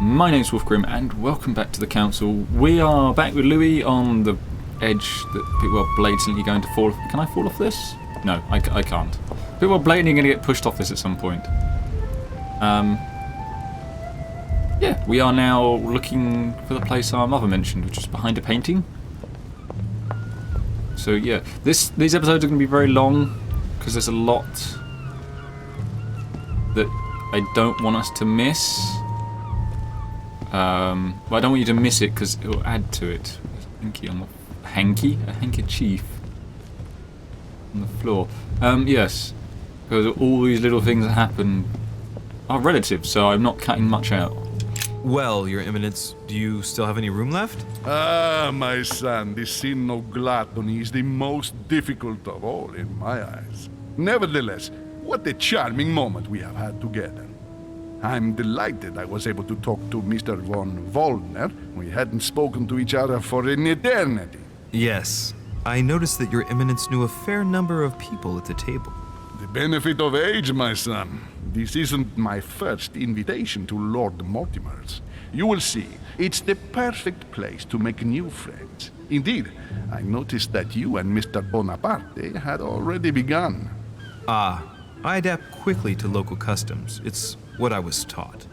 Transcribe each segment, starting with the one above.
My name's Wolfgrim, and welcome back to the council. We are back with Louis on the edge that people are blatantly going to fall. Can I fall off this? No, I can't. People are blatantly going to get pushed off this at some point. Yeah, we are now looking for the place our mother mentioned, which is behind a painting. So yeah, these episodes are going to be very long because there's a lot that I don't want us to miss. But I don't want you to miss it because it will add to it. Hanky on the a handkerchief on the floor. Yes, because all these little things that happen are relative, so I'm not cutting much out. Well, Your Eminence, do you still have any room left? Ah, my son, this sin of gluttony is the most difficult of all in my eyes. Nevertheless, what a charming moment we have had together. I'm delighted I was able to talk to Mr. von Wollner. We hadn't spoken to each other for an eternity. Yes. I noticed that Your Eminence knew a fair number of people at the table. The benefit of age, my son. This isn't my first invitation to Lord Mortimer's. You will see, it's the perfect place to make new friends. Indeed, I noticed that you and Mr. Bonaparte had already begun. Ah, I adapt quickly to local customs. It's what I was taught.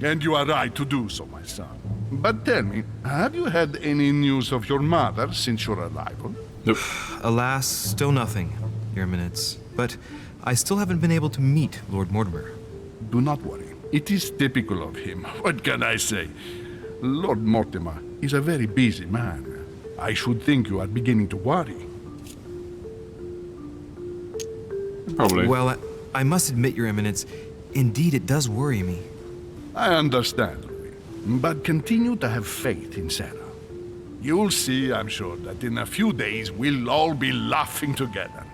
And you are right to do so, my son. But tell me, have you had any news of your mother since your arrival? Nope. Alas, still nothing, Your Eminence. But I still haven't been able to meet Lord Mortimer. Do not worry. It is typical of him. What can I say? Lord Mortimer is a very busy man. I should think you are beginning to worry. Probably. Well, I must admit, Your Eminence, indeed it does worry me. I understand, Louis. But continue to have faith in Sarah. You'll see, I'm sure, that in a few days we'll all be laughing together.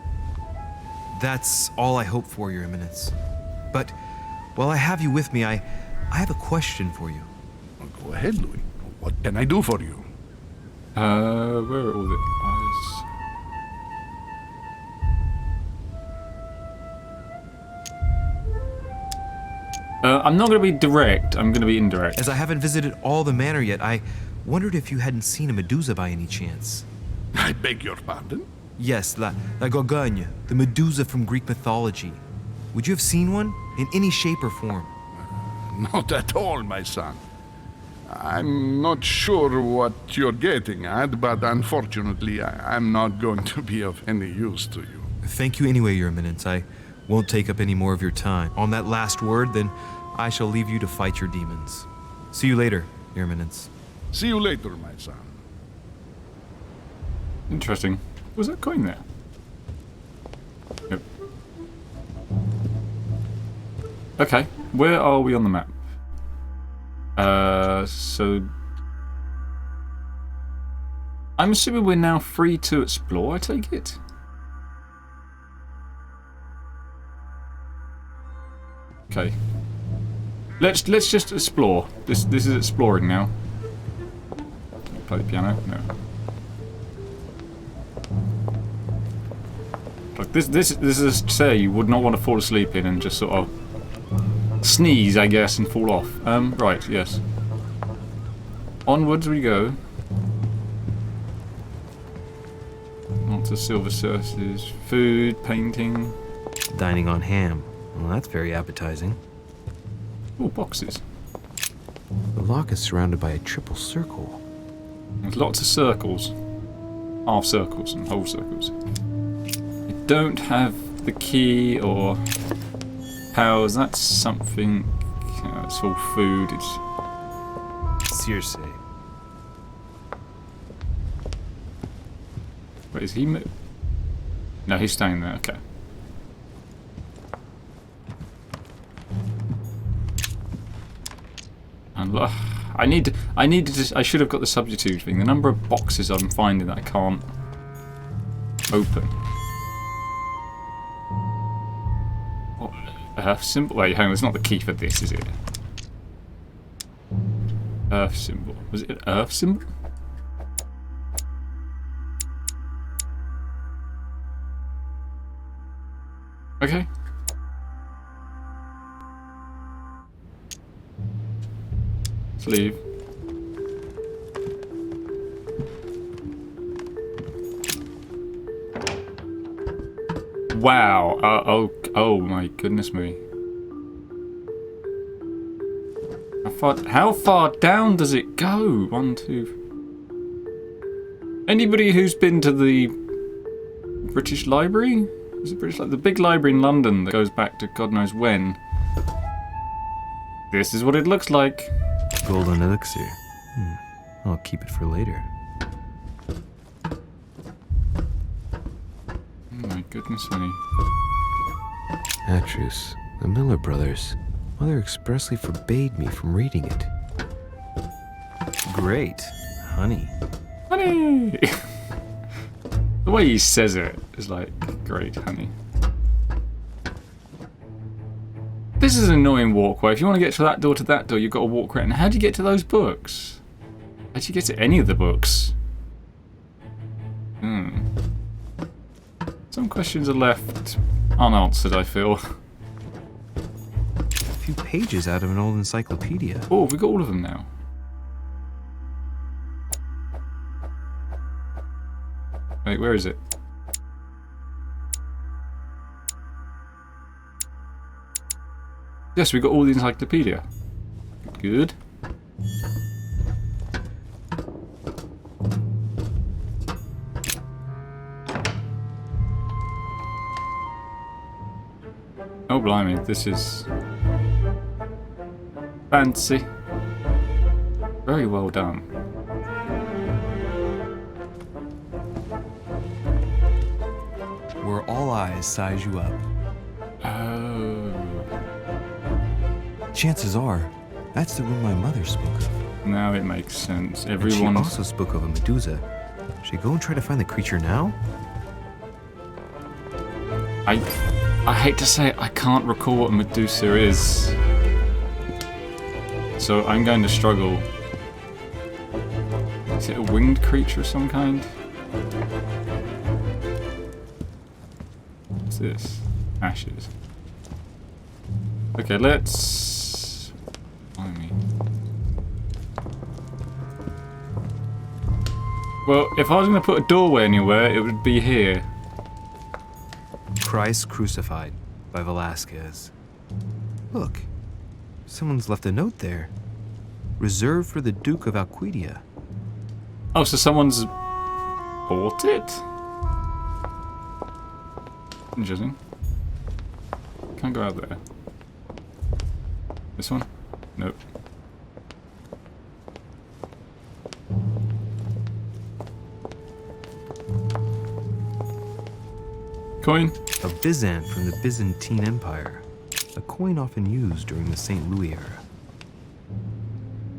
That's all I hope for, Your Eminence. But while I have you with me, I have a question for you. Well, go ahead, Louis. What can I do for you? Where are all the eyes? I'm not going to be direct, I'm going to be indirect. As I haven't visited all the manor yet, I wondered if you hadn't seen a Medusa by any chance. I beg your pardon? Yes, la Gorgogne, the Medusa from Greek mythology. Would you have seen one? In any shape or form? Not at all, my son. I'm not sure what you're getting at, but unfortunately, I'm not going to be of any use to you. Thank you anyway, Your Eminence. I won't take up any more of your time. On that last word, then I shall leave you to fight your demons. See you later, Your Eminence. See you later, my son. Interesting. Was that coin there? Yep. Okay, where are we on the map? So I'm assuming we're now free to explore, I take it? Okay. Let's just explore. This is exploring now. Play the piano? No. Like this is a chair you would not want to fall asleep in and just sort of sneeze, I guess, and fall off. Right, yes. Onwards we go. Lots of silver sources, food, painting. Dining on ham. Well, that's very appetizing. Oh, boxes. The lock is surrounded by a triple circle. There's lots of circles. Half circles and whole circles. I don't have the key or powers. That's something. It's all food. It's. Circe. Wait, is he? No, he's staying there. Okay. And I should have got the substitute thing. The number of boxes I'm finding that I can't open. What? Earth symbol? Wait, hang on. It's not the key for this, is it? Earth symbol. Was it an Earth symbol? Okay. Let's leave. Wow. Oh my goodness me. How far down does it go? 1, 2. Anybody who's been to the British Library? Is it British? The big library in London that goes back to God knows when. This is what it looks like. Golden elixir. I'll keep it for later. Oh my goodness me. Atrus, the Miller brothers. Mother expressly forbade me from reading it. Great. Honey. Honey! The way he says it is like, great, honey. This is an annoying walkway. If you want to get to that door, you've got to walk around. How do you get to those books? How do you get to any of the books? Some questions are left unanswered, I feel. A few pages out of an old encyclopedia. Oh, we've got all of them now. Wait, where is it? Yes, we got all the encyclopedia. Good. Oh, blimey, this is fancy. Very well done. Where all eyes size you up. Oh. Chances are, that's the room my mother spoke of. Now it makes sense. And she also spoke of a Medusa. Should I go and try to find the creature now? I hate to say it, I can't recall what Medusa is. So I'm going to struggle. Is it a winged creature of some kind? What's this? Ashes. Okay, let's... Blimey. Well, if I was going to put a doorway anywhere, it would be here. Christ Crucified by Velasquez. Look, someone's left a note there. Reserved for the Duke of Alquidia. Oh, so someone's bought it? Interesting. Can't go out there. This one? Nope. Coin? A Byzant from the Byzantine Empire. A coin often used during the St. Louis era.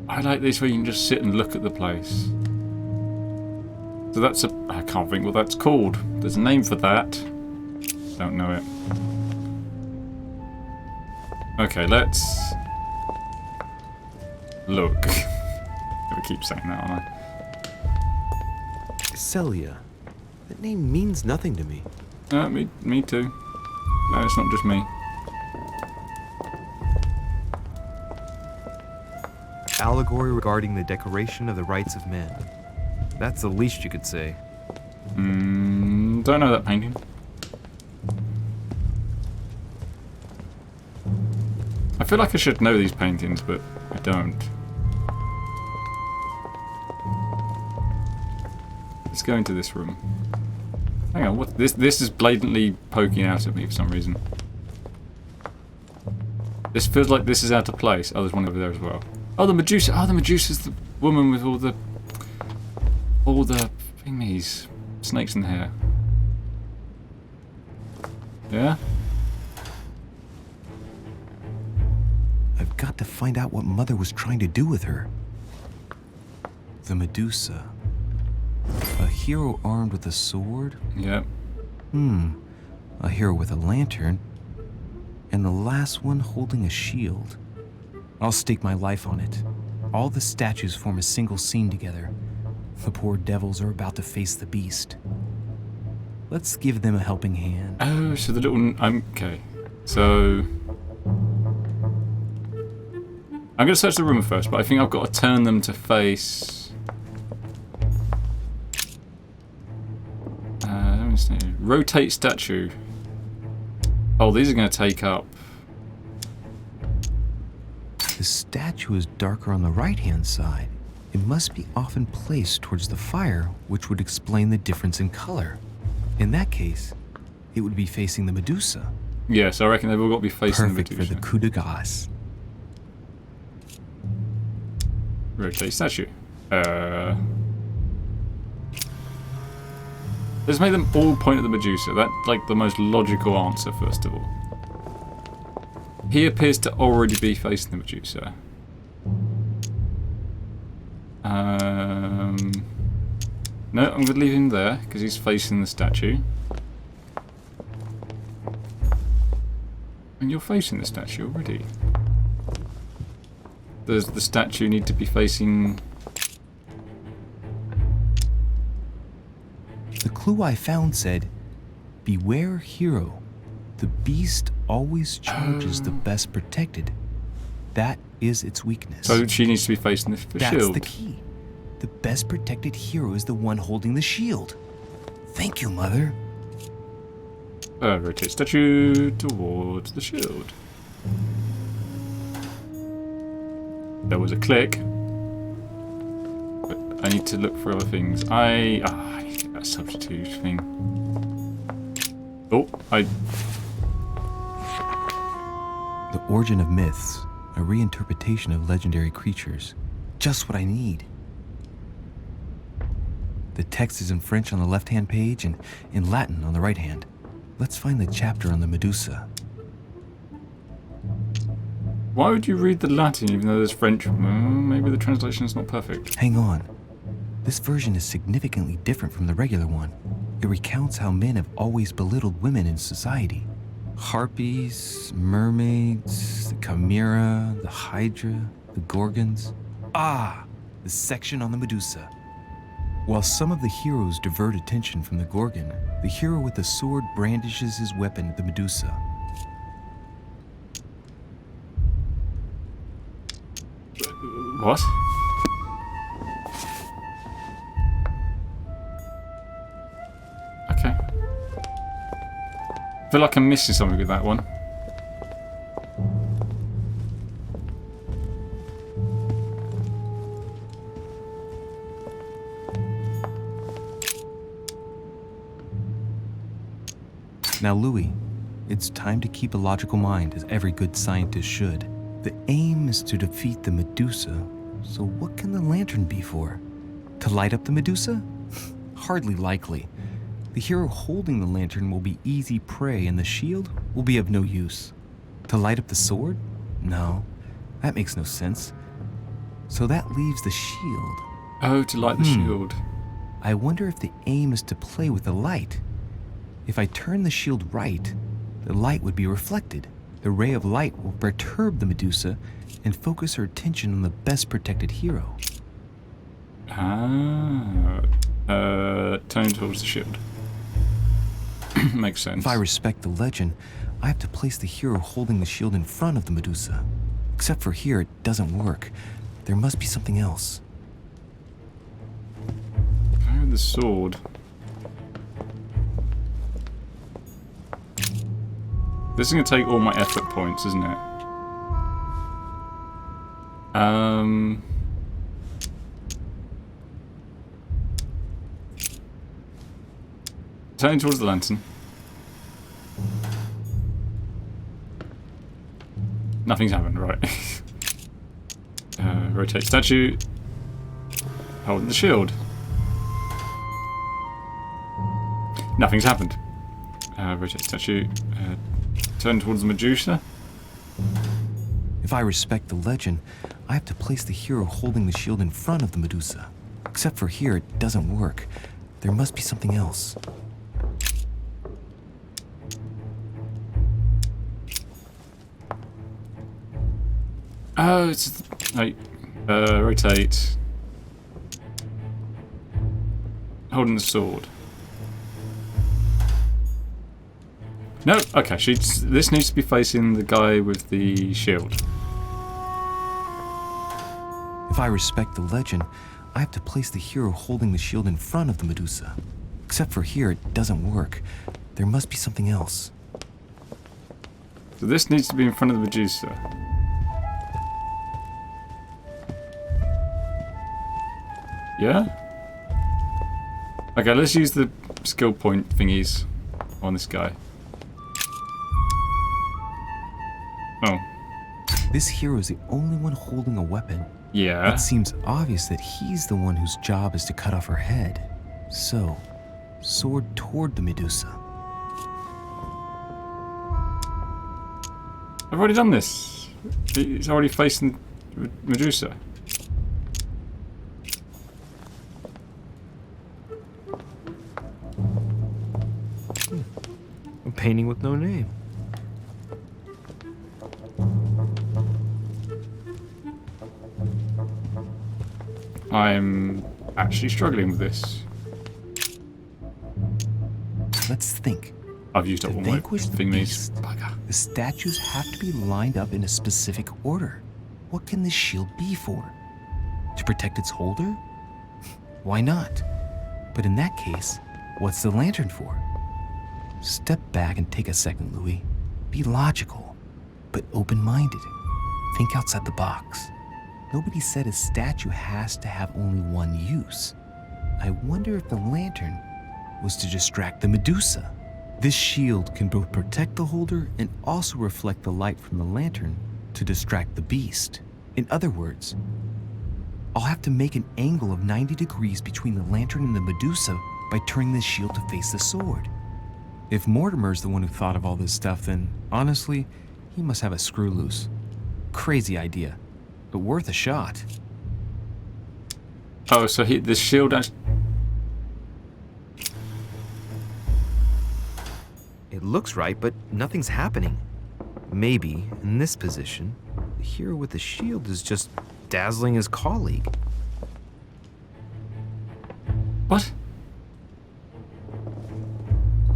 I like this where you can just sit and look at the place. So that's a... I can't think what that's called. There's a name for that. Don't know it. Okay, let's... look. I keep saying that, aren't I? Celia. That name means nothing to me. Me too. No, it's not just me. Allegory regarding the decoration of the rights of men. That's the least you could say. Don't know that painting. I feel like I should know these paintings, but I don't. Let's go into this room. Hang on, what? This is blatantly poking out at me for some reason. This feels like this is out of place. Oh, there's one over there as well. Oh, the Medusa. Oh, the Medusa's the woman with all the thingies, snakes in the hair. Yeah. I've got to find out what Mother was trying to do with her. The Medusa. A hero armed with a sword? Yep. A hero with a lantern. And the last one holding a shield. I'll stake my life on it. All the statues form a single scene together. The poor devils are about to face the beast. Let's give them a helping hand. Oh, so the little... okay. So... I'm going to search the room first, but I think I've got to turn them to face... let me see. Rotate statue. Oh, these are going to take up... The statue is darker on the right-hand side. It must be often placed towards the fire, which would explain the difference in color. In that case, it would be facing the Medusa. Yes, I reckon they've all got to be facing Perfect the Medusa. for the coup de grace. Rotate statue. Let's make them all point at the Medusa. That's like the most logical answer, first of all. He appears to already be facing the Medusa. No, I'm going to leave him there, because he's facing the statue. And you're facing the statue already. Does the statue need to be facing... The clue I found said, "Beware hero. The beast always charges the best protected. That is its weakness." So she needs to be facing the That's shield. the key. The best protected hero is the one holding the shield. Thank you, Mother. Rotate statue towards the shield. There was a click. But I need to look for other things. I need to get that substitute thing. Oh, The Origin of Myths, a reinterpretation of legendary creatures. Just what I need. The text is in French on the left-hand page and in Latin on the right hand. Let's find the chapter on the Medusa. Why would you read the Latin even though there's French? Maybe the translation is not perfect. Hang on. This version is significantly different from the regular one. It recounts how men have always belittled women in society. Harpies, mermaids, the chimera, the hydra, the gorgons. The section on the Medusa. While some of the heroes divert attention from the gorgon, the hero with the sword brandishes his weapon at the Medusa. What? Okay. I feel like I'm missing something with that one. Now, Louis, it's time to keep a logical mind, as every good scientist should. The aim is to defeat the Medusa, so what can the lantern be for? To light up the Medusa? Hardly likely. The hero holding the lantern will be easy prey, and the shield will be of no use. To light up the sword? No, that makes no sense. So that leaves the shield. Oh, to light the shield. I wonder if the aim is to play with the light. If I turn the shield right, the light would be reflected. The ray of light will perturb the Medusa and focus her attention on the best protected hero. Turn towards the shield. Makes sense. If I respect the legend, I have to place the hero holding the shield in front of the Medusa. Except for here, it doesn't work. There must be something else. Oh, the sword. This is going to take all my effort points, isn't it? Turning towards the lantern. Nothing's happened, right? Rotate statue. Hold the shield. Nothing's happened. Rotate statue. Turn towards the Medusa. If I respect the legend, I have to place the hero holding the shield in front of the Medusa. Except for here, it doesn't work. There must be something else. Oh, it's like rotate. Holding the sword. No, okay. This needs to be facing the guy with the shield. If I respect the legend, I have to place the hero holding the shield in front of the Medusa. Except for here, it doesn't work. There must be something else. So this needs to be in front of the Medusa. Yeah? Okay, let's use the skill point thingies on this guy. Oh. This hero is the only one holding a weapon. Yeah. It seems obvious that he's the one whose job is to cut off her head. So, sword toward the Medusa. I've already done this. He's already facing Medusa. A painting with no name. I'm actually struggling with this. Let's think. I've used up To all my vanquish the thingies. beast, Bugger. the statues have to be lined up in a specific order. What can this shield be for? To protect its holder? Why not? But in that case, what's the lantern for? Step back and take a second, Louis. Be logical, but open-minded. Think outside the box. Nobody said a statue has to have only one use. I wonder if the lantern was to distract the Medusa. This shield can both protect the holder and also reflect the light from the lantern to distract the beast. In other words, I'll have to make an angle of 90 degrees between the lantern and the Medusa by turning the shield to face the sword. If Mortimer's the one who thought of all this stuff, then honestly, he must have a screw loose. Crazy idea, but worth a shot. Oh, so the shield actually... It looks right, but nothing's happening. Maybe, in this position, the hero with the shield is just dazzling his colleague. What?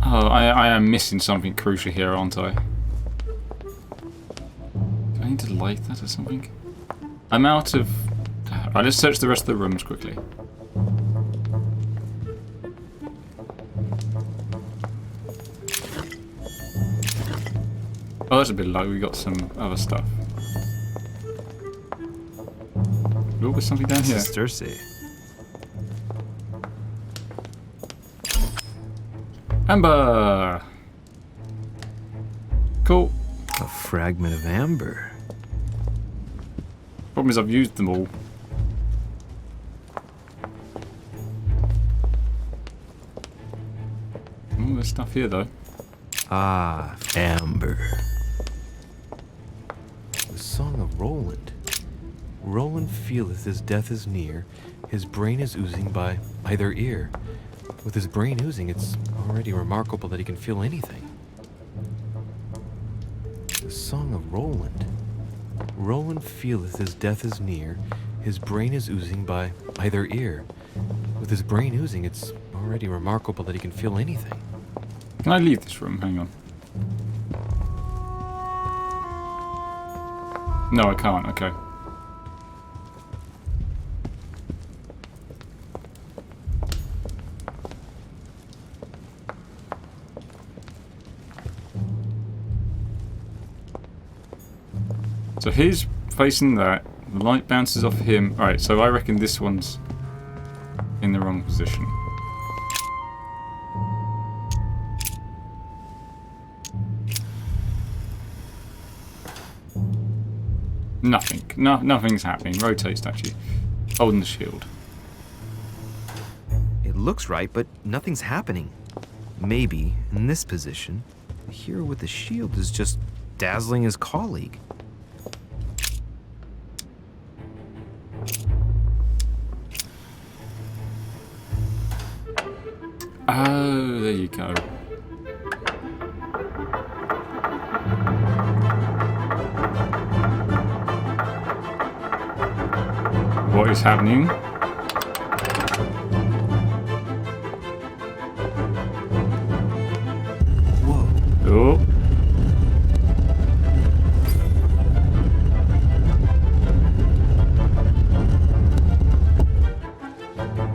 Oh, I am missing something crucial here, aren't I? Do I need to light that or something? I'm out of... Right, let's search the rest of the rooms quickly. Oh, that's a bit low. We got some other stuff. Oh, there's something down here. Circe. Amber! Cool. A fragment of amber. Problem is I've used them all. Oh, there's stuff here though. Ah, amber. The Song of Roland. Roland feeleth his death is near, his brain is oozing by either ear. With his brain oozing, it's already remarkable that he can feel anything. The Song of Roland. Roland feeleth his death is near, his brain is oozing by either ear. With his brain oozing, it's already remarkable that he can feel anything. Can I leave this room? Hang on. No, I can't. Okay. So he's facing that. The light bounces off him. Alright, so I reckon this one's in the wrong position. Nothing. Nothing's happening. Rotate statue. Holding the shield. It looks right, but nothing's happening. Maybe, in this position, the hero with the shield is just dazzling his colleague. Oh, there you go. What is happening? Whoa. Oh.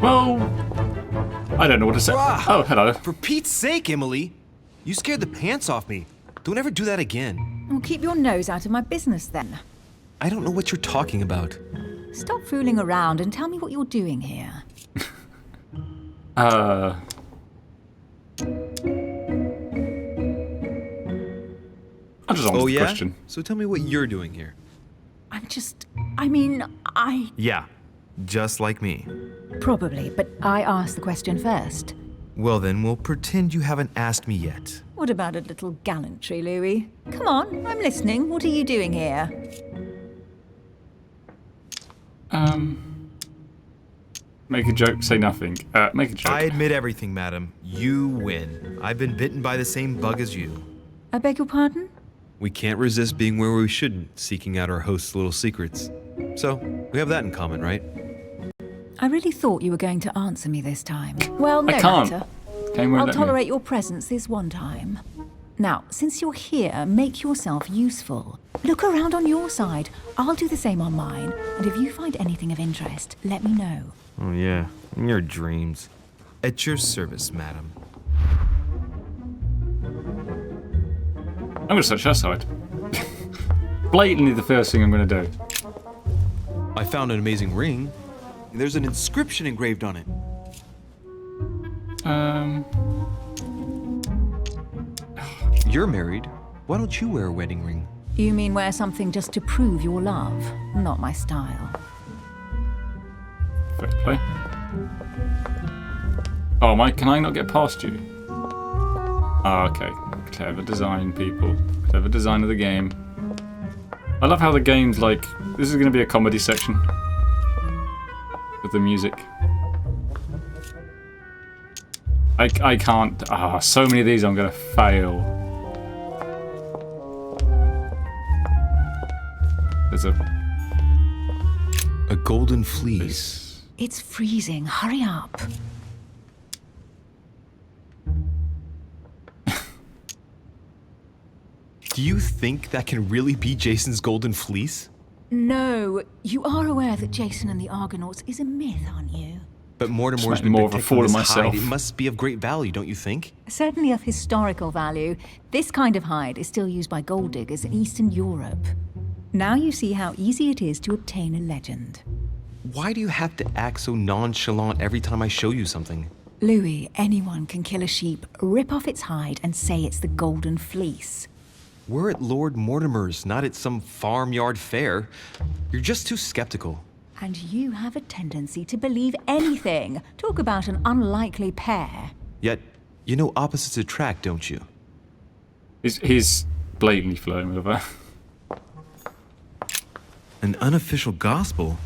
Well, I don't know what to say. Ah! Oh, hello. For Pete's sake, Emily! You scared the pants off me. Don't ever do that again. Well, keep your nose out of my business then. I don't know what you're talking about. Stop fooling around and tell me what you're doing here. I just answered the question. So tell me what you're doing here. Yeah, just like me. Probably, but I asked the question first. Well, then we'll pretend you haven't asked me yet. What about a little gallantry, Louis? Come on, I'm listening. What are you doing here? Make a joke, say nothing. Make a joke. I admit everything, madam. You win. I've been bitten by the same bug as you. I beg your pardon? We can't resist being where we shouldn't, seeking out our host's little secrets. So, we have that in common, right? I really thought you were going to answer me this time. Well, no I can't. matter. Game won't I'll let me. tolerate your presence this one time. Now, since you're here, make yourself useful. Look around on your side. I'll do the same on mine. And if you find anything of interest, let me know. Oh, yeah, in your dreams. At your service, madam. I'm going to search her side. Blatantly the first thing I'm going to do. I found an amazing ring. There's an inscription engraved on it. You're married. Why don't you wear a wedding ring? You mean wear something just to prove your love? Not my style. Fair play. Oh, can I not get past you? Ah, okay. Clever design, people. Clever design of the game. I love how the game's like, this is going to be a comedy section. With the music. I can't, so many of these I'm going to fail. There's A golden fleece. It's freezing. Hurry up. Do you think that can really be Jason's golden fleece? No, you are aware that Jason and the Argonauts is a myth, aren't you? But Mortimer's Just been more of a protecting fool of this myself. hide. It must be of great value, don't you think? Certainly of historical value. This kind of hide is still used by gold diggers in Eastern Europe. Now you see how easy it is to obtain a legend. Why do you have to act so nonchalant every time I show you something? Louis, anyone can kill a sheep, rip off its hide, and say it's the Golden Fleece. We're at Lord Mortimer's, not at some farmyard fair. You're just too skeptical. And you have a tendency to believe anything. Talk about an unlikely pair. Yet, you know opposites attract, don't you? He's blatantly flirting with her. An unofficial gospel?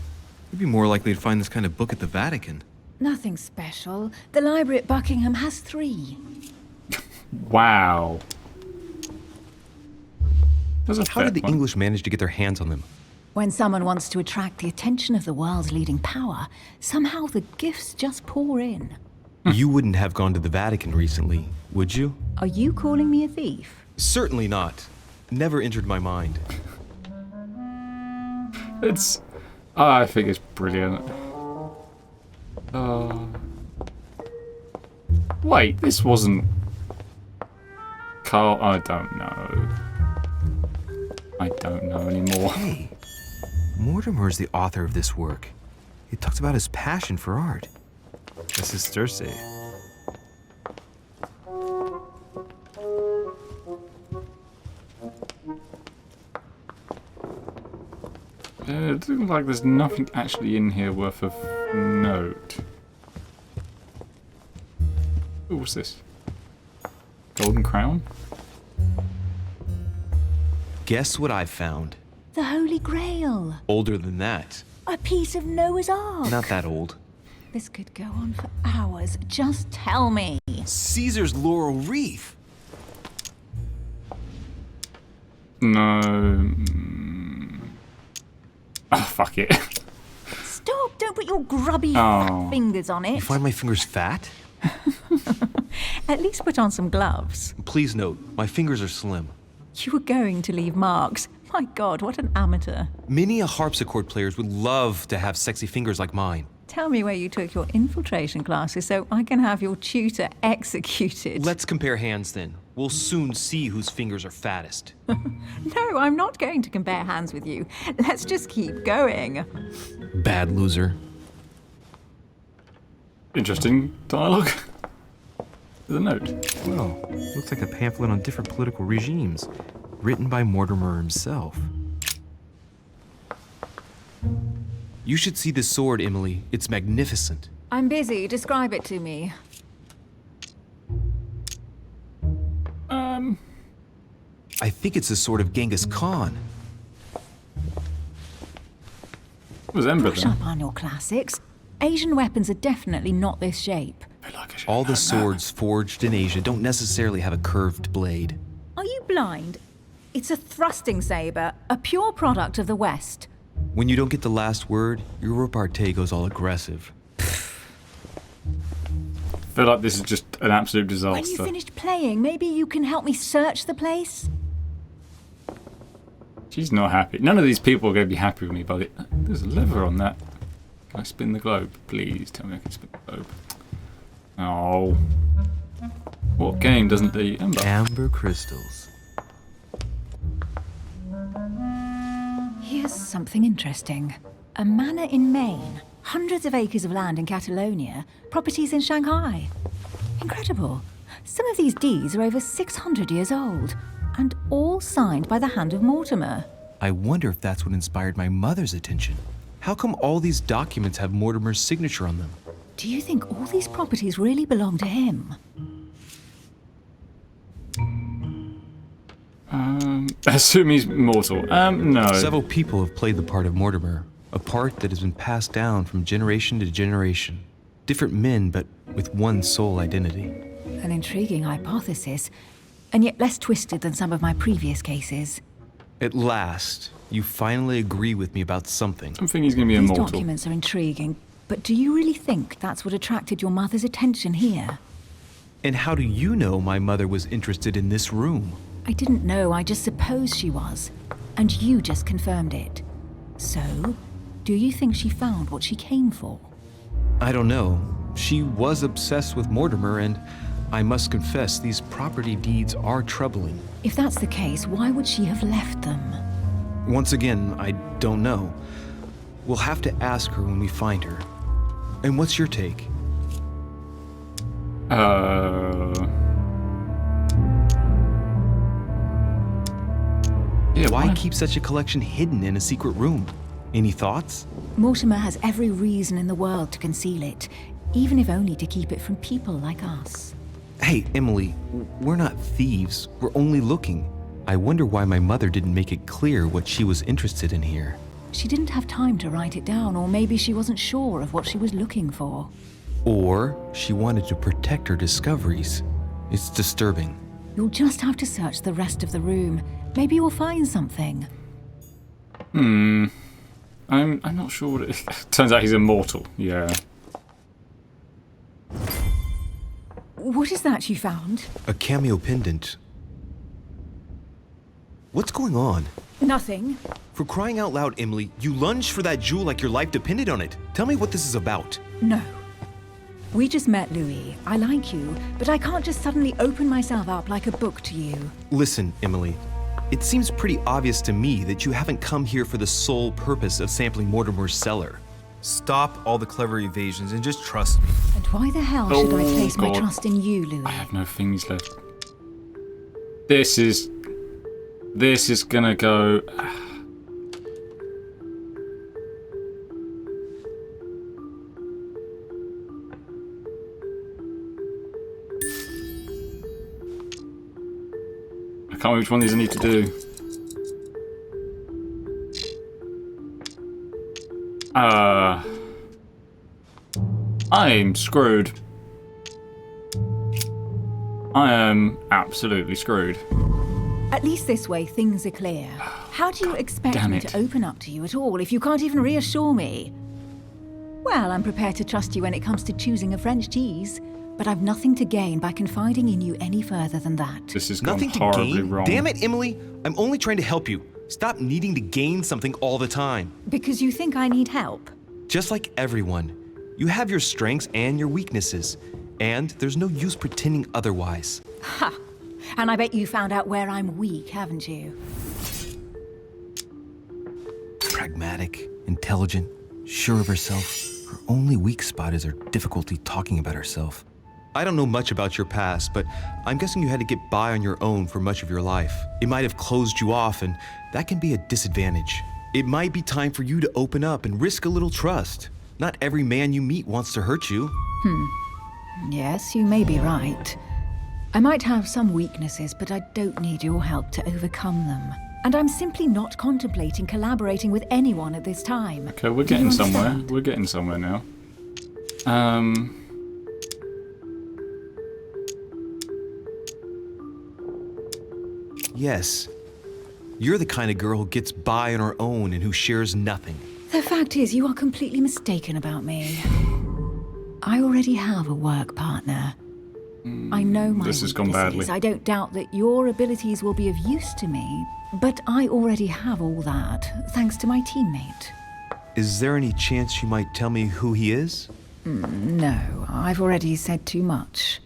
You'd be more likely to find this kind of book at the Vatican. Nothing special. The library at Buckingham has 3. Wow. How did the English manage to get their hands on them? When someone wants to attract the attention of the world's leading power, somehow the gifts just pour in. You wouldn't have gone to the Vatican recently, would you? Are you calling me a thief? Certainly not. Never entered my mind. I think it's brilliant. Wait, this wasn't Carl. I don't know. I don't know anymore. Hey, Mortimer's the author of this work. He talks about his passion for art. This is Circe. It looks like there's nothing actually in here worth of note. Ooh, what's this? Golden crown? Guess what I found? The Holy Grail. Older than that. A piece of Noah's Ark. Not that old. This could go on for hours. Just tell me. Caesar's laurel wreath. No. Oh, fuck it. Stop! Don't put your grubby Oh. fat fingers on You it. find my fingers fat? At least put on some gloves. Please note, my fingers are slim. You were going to leave marks. My God, what an amateur. Many a harpsichord players would love to have sexy fingers like mine. Tell me where you took your infiltration classes so I can have your tutor executed. Let's compare hands then. We'll soon see whose fingers are fattest. No, I'm not going to compare hands with you. Let's just keep going. Bad loser. Interesting dialogue. With a note. Well, looks like a pamphlet on different political regimes, written by Mortimer himself. You should see this sword, Emily. It's magnificent. I'm busy. Describe it to me. I think it's a sword of Genghis Khan. Was Ember Brush then? up on your classics. Asian weapons are definitely not this shape. I feel like I should All have the known swords forged in Asia don't necessarily have a curved blade. Are you blind? It's a thrusting saber, a pure product of the West. When you don't get the last word, your repartee goes all aggressive. that. I feel like this is just an absolute When you disaster. finished playing, maybe you can help me search the place? She's not happy. None of these people are going to be happy with me, but there's a lever on that. Can I spin the globe? Please tell me I can spin the globe. Oh. What game doesn't the Ember? Amber crystals. Here's something interesting. A manor in Maine, hundreds of acres of land in Catalonia, properties in Shanghai. Incredible. Some of these deeds are over 600 years old, and all signed by the hand of Mortimer. I wonder if that's what inspired my mother's attention. How come all these documents have Mortimer's signature on them? Do you think all these properties really belong to him? I assume he's mortal. No. Several people have played the part of Mortimer, a part that has been passed down from generation to generation. Different men, but with one sole identity. An intriguing hypothesis, and yet less twisted than some of my previous cases. At last, you finally agree with me about something. I think he's going to be These immortal. documents are intriguing, but do you really think that's what attracted your mother's attention here? And how do you know my mother was interested in this room? I didn't know, I just supposed she was. And you just confirmed it. So, do you think she found what she came for? I don't know. She was obsessed with Mortimer, and I must confess these property deeds are troubling. If that's the case, why would she have left them? Once again, I don't know. We'll have to ask her when we find her. And what's your take? Yeah, Why keep such a collection hidden in a secret room? Any thoughts? Mortimer has every reason in the world to conceal it, even if only to keep it from people like us. Hey, Emily, we're not thieves. We're only looking. I wonder why my mother didn't make it clear what she was interested in here. She didn't have time to write it down, or maybe she wasn't sure of what she was looking for. Or she wanted to protect her discoveries. It's disturbing. You'll just have to search the rest of the room. Maybe you'll find something. I'm not sure what it is. Turns out he's immortal. Yeah. What is that you found? A cameo pendant. What's going on? Nothing. For crying out loud, Emily, you lunged for that jewel like your life depended on it. Tell me what this is about. No. We just met, Louis. I like you, but I can't just suddenly open myself up like a book to you. Listen, Emily. It seems pretty obvious to me that you haven't come here for the sole purpose of sampling Mortimer's cellar. Stop all the clever evasions and just trust me. And why the hell should I Oh, place my God. trust in you, Louis? I have no things left. This is gonna go. I can't remember which one of these I need to do. I'm screwed. I am absolutely screwed. At least this way, things are clear. How do you expect damn me it. to open up to you at all if you can't even reassure me? Well, I'm prepared to trust you when it comes to choosing a French cheese, but I've nothing to gain by confiding in you any further than that. This has gone Nothing to horribly gain? wrong. Damn it, Emily. I'm only trying to help you. Stop needing to gain something all the time. Because you think I need help? Just like everyone, You have your strengths and your weaknesses, and there's no use pretending otherwise. Ha! And I bet you found out where I'm weak, haven't you? Pragmatic, intelligent, sure of herself. Her only weak spot is her difficulty talking about herself. I don't know much about your past, but I'm guessing you had to get by on your own for much of your life. It might have closed you off, and that can be a disadvantage. It might be time for you to open up and risk a little trust. Not every man you meet wants to hurt you. Yes, you may be right. I might have some weaknesses, but I don't need your help to overcome them. And I'm simply not contemplating collaborating with anyone at this time. Okay, we're Do you getting somewhere. understand? We're getting somewhere now. Yes. You're the kind of girl who gets by on her own and who shares nothing. The fact is, you are completely mistaken about me. I already have a work partner. I know my This has gone weaknesses. badly. I don't doubt that your abilities will be of use to me, but I already have all that, thanks to my teammate. Is there any chance you might tell me who he is? No, I've already said too much.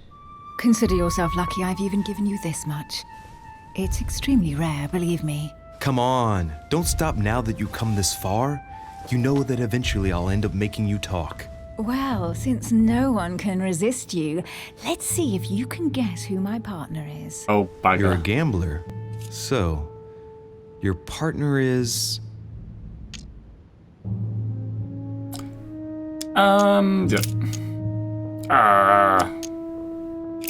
Consider yourself lucky I've even given you this much. It's extremely rare, believe me. Come on, don't stop now that you've come this far. You know that eventually I'll end up making you talk. Well, since no one can resist you, let's see if you can guess who my partner is. Oh, You're a bagger. gambler. So, your partner is... Yeah. Ah.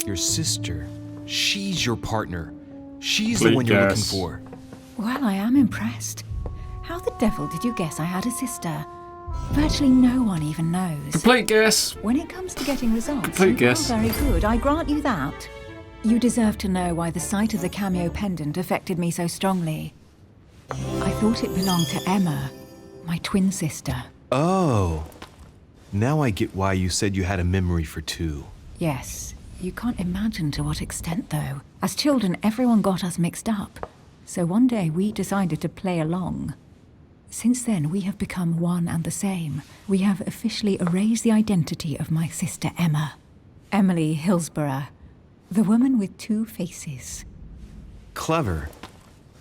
your sister. She's your partner. She's the Complete one you're looking guess. for. Well, I am impressed. How the devil did you guess I had a sister? Virtually no one even knows. Complete guess. When it comes to getting results, Complete you guess. are very good, I grant you that. You deserve to know why the sight of the cameo pendant affected me so strongly. I thought it belonged to Emma, my twin sister. Oh. Now I get why you said you had a memory for two. Yes, you can't imagine to what extent, though. As children, everyone got us mixed up. So one day we decided to play along. Since then, we have become one and the same. We have officially erased the identity of my sister Emma. Emily Hillsborrow, the woman with two faces. Clever.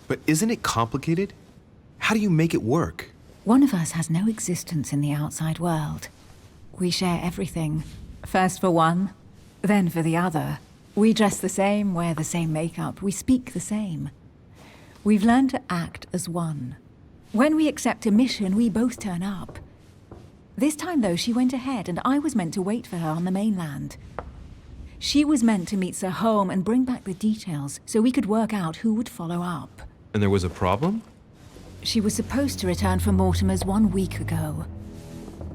But isn't it complicated? How do you make it work? One of us has no existence in the outside world. We share everything. First for one, then for the other. We dress the same, wear the same makeup, we speak the same. We've learned to act as one. When we accept a mission, we both turn up. This time, though, she went ahead and I was meant to wait for her on the mainland. She was meant to meet Sir Home and bring back the details so we could work out who would follow up. And there was a problem? She was supposed to return from Mortimer's 1 week ago.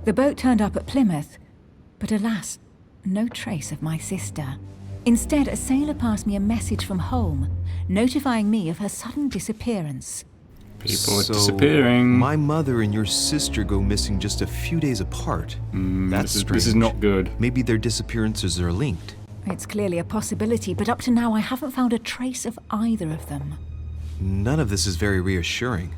The boat turned up at Plymouth, but alas, no trace of my sister. Instead, a sailor passed me a message from home, notifying me of her sudden disappearance. People are So, disappearing. My mother and your sister go missing just a few days apart. That's strange. This is not good. Maybe their disappearances are linked. It's clearly a possibility, but up to now I haven't found a trace of either of them. None of this is very reassuring.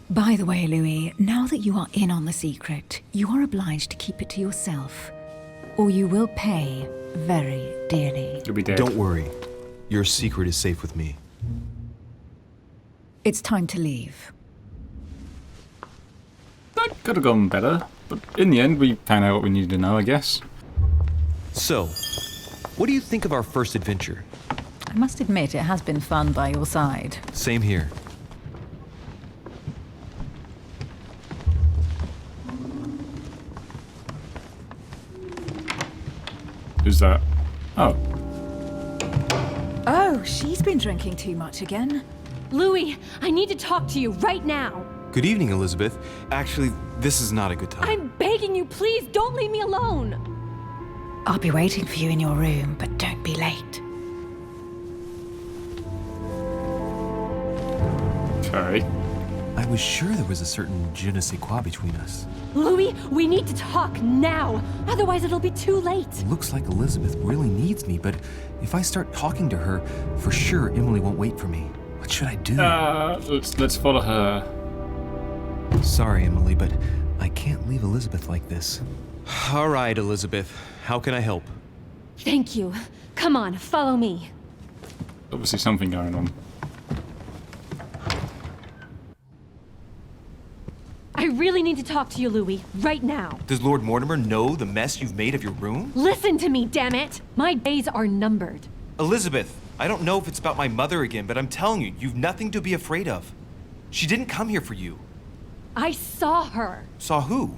By the way, Louis, now that you are in on the secret, you are obliged to keep it to yourself, or you will pay very dearly. You'll be dead. Don't worry. Your secret is safe with me. It's time to leave. That could have gone better, but in the end, we found out what we needed to know, I guess. So, what do you think of our first adventure? I must admit, it has been fun by your side. Same here. Who's that? Oh, Oh, she's been drinking too much again. Louis, I need to talk to you right now. Good evening, Elizabeth. Actually, this is not a good time. I'm begging you, please don't leave me alone. I'll be waiting for you in your room, but don't be late. okay. I was sure there was a certain je ne sais quoi between us. Louis, we need to talk now. Otherwise, it'll be too late. Looks like Elizabeth really needs me, but if I start talking to her, for sure Emily won't wait for me. What should I do? Let's follow her. Sorry, Emily, but I can't leave Elizabeth like this. All right, Elizabeth. How can I help? Thank you. Come on, follow me. Obviously something going on. I really need to talk to you, Louis, right now. Does Lord Mortimer know the mess you've made of your room? Listen to me, damn it! My days are numbered. Elizabeth, I don't know if it's about my mother again, but I'm telling you, you've nothing to be afraid of. She didn't come here for you. I saw her. Saw who?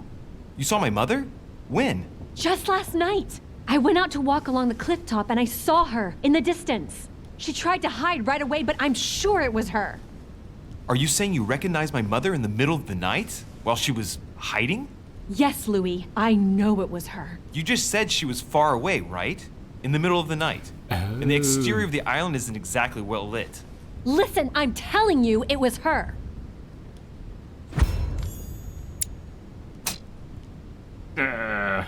You saw my mother? When? Just last night. I went out to walk along the cliff top and I saw her in the distance. She tried to hide right away, but I'm sure it was her. Are you saying you recognized my mother in the middle of the night? While she was hiding? Yes, Louis, I know it was her. You just said she was far away, right? In the middle of the night. And the exterior of the island isn't exactly well lit. Listen, I'm telling you, it was her. I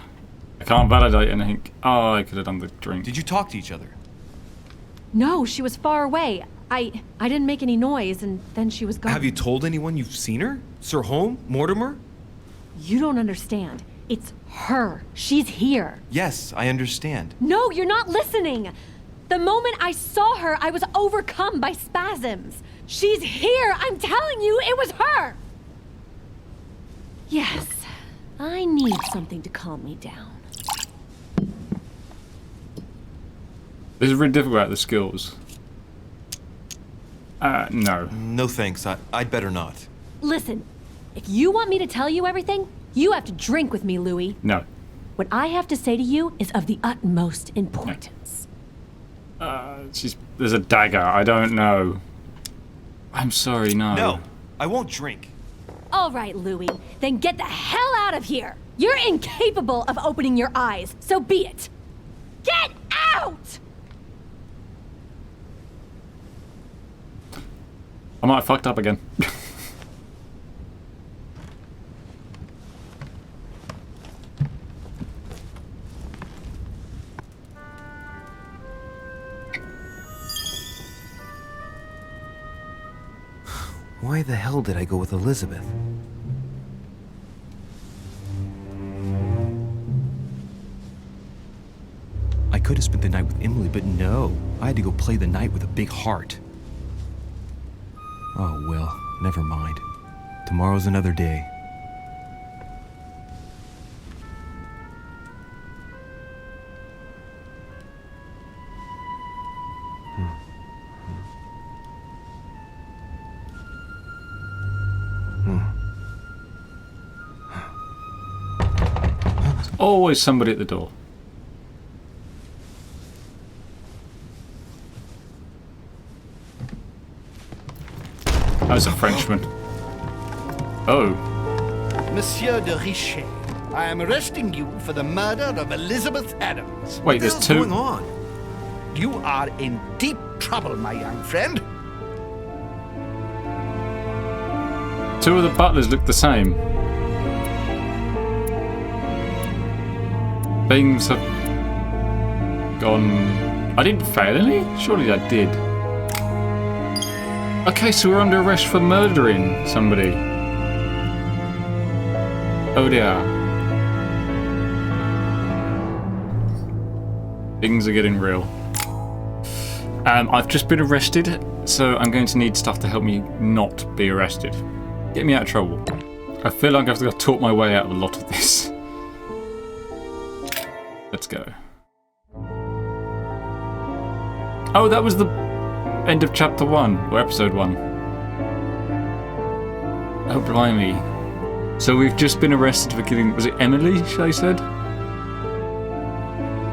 can't validate anything. Oh, I could have done the drink. Did you talk to each other? No, she was far away. I didn't make any noise, and then she was gone. Have you told anyone you've seen her? Sir Holm? Mortimer? You don't understand. It's her. She's here. Yes, I understand. No, you're not listening. The moment I saw her, I was overcome by spasms. She's here. I'm telling you, it was her. Yes, I need something to calm me down. This is really difficult at the skills. No. No thanks, I'd better not. Listen, if you want me to tell you everything, you have to drink with me, Louis. No. What I have to say to you is of the utmost importance. There's a dagger. I don't know. I'm sorry, no. No, I won't drink. All right, Louis, then get the hell out of here. You're incapable of opening your eyes, so be it. Get out! I might have fucked up again. Why the hell did I go with Elizabeth? I could have spent the night with Emily, but no. I had to go play the night with a big heart. Oh, well, never mind. Tomorrow's another day. Always somebody at the door. That was a Frenchman. Oh. Monsieur de Richet, I am arresting you for the murder of Elizabeth Adams. Wait, there's two. What's going on? You are in deep trouble, my young friend. Two of the butlers look the same. Things have gone... I didn't fail any? Surely I did. Okay, so we're under arrest for murdering somebody. Oh dear. Things are getting real. I've just been arrested, so I'm going to need stuff to help me not be arrested. Get me out of trouble. I feel like I've got to talk my way out of a lot of this. Let's go. Oh, that was the end of chapter 1, or episode 1. Oh, blimey. So we've just been arrested for killing... Was it Emily, they said?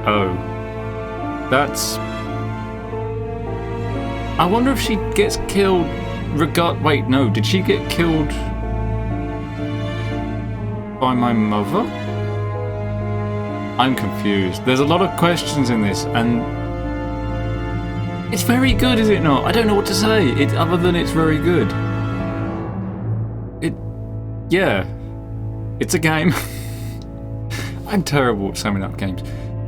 Oh. That's... I wonder if she gets killed... Wait, no. Did she get killed... by my mother? I'm confused. There's a lot of questions in this, and... It's very good, is it not? I don't know what to say, other than it's very good. Yeah. It's a game. I'm terrible at summing up games.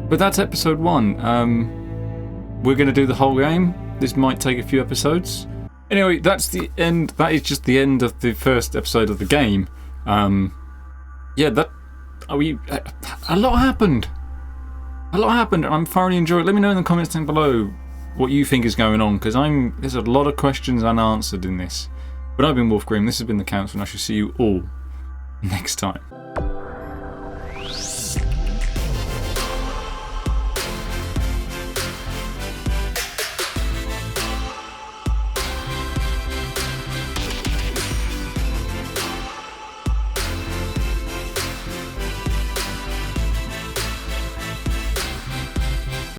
But that's episode 1. We're going to do the whole game. This might take a few episodes. Anyway, that's the end. That is just the end of the first episode of the game. yeah, that a lot happened. A lot happened, and I'm thoroughly enjoying it. Let me know in the comments down below what you think is going on, because there's a lot of questions unanswered in this. But I've been Wolf Grim, this has been the Council, and I shall see you all next time.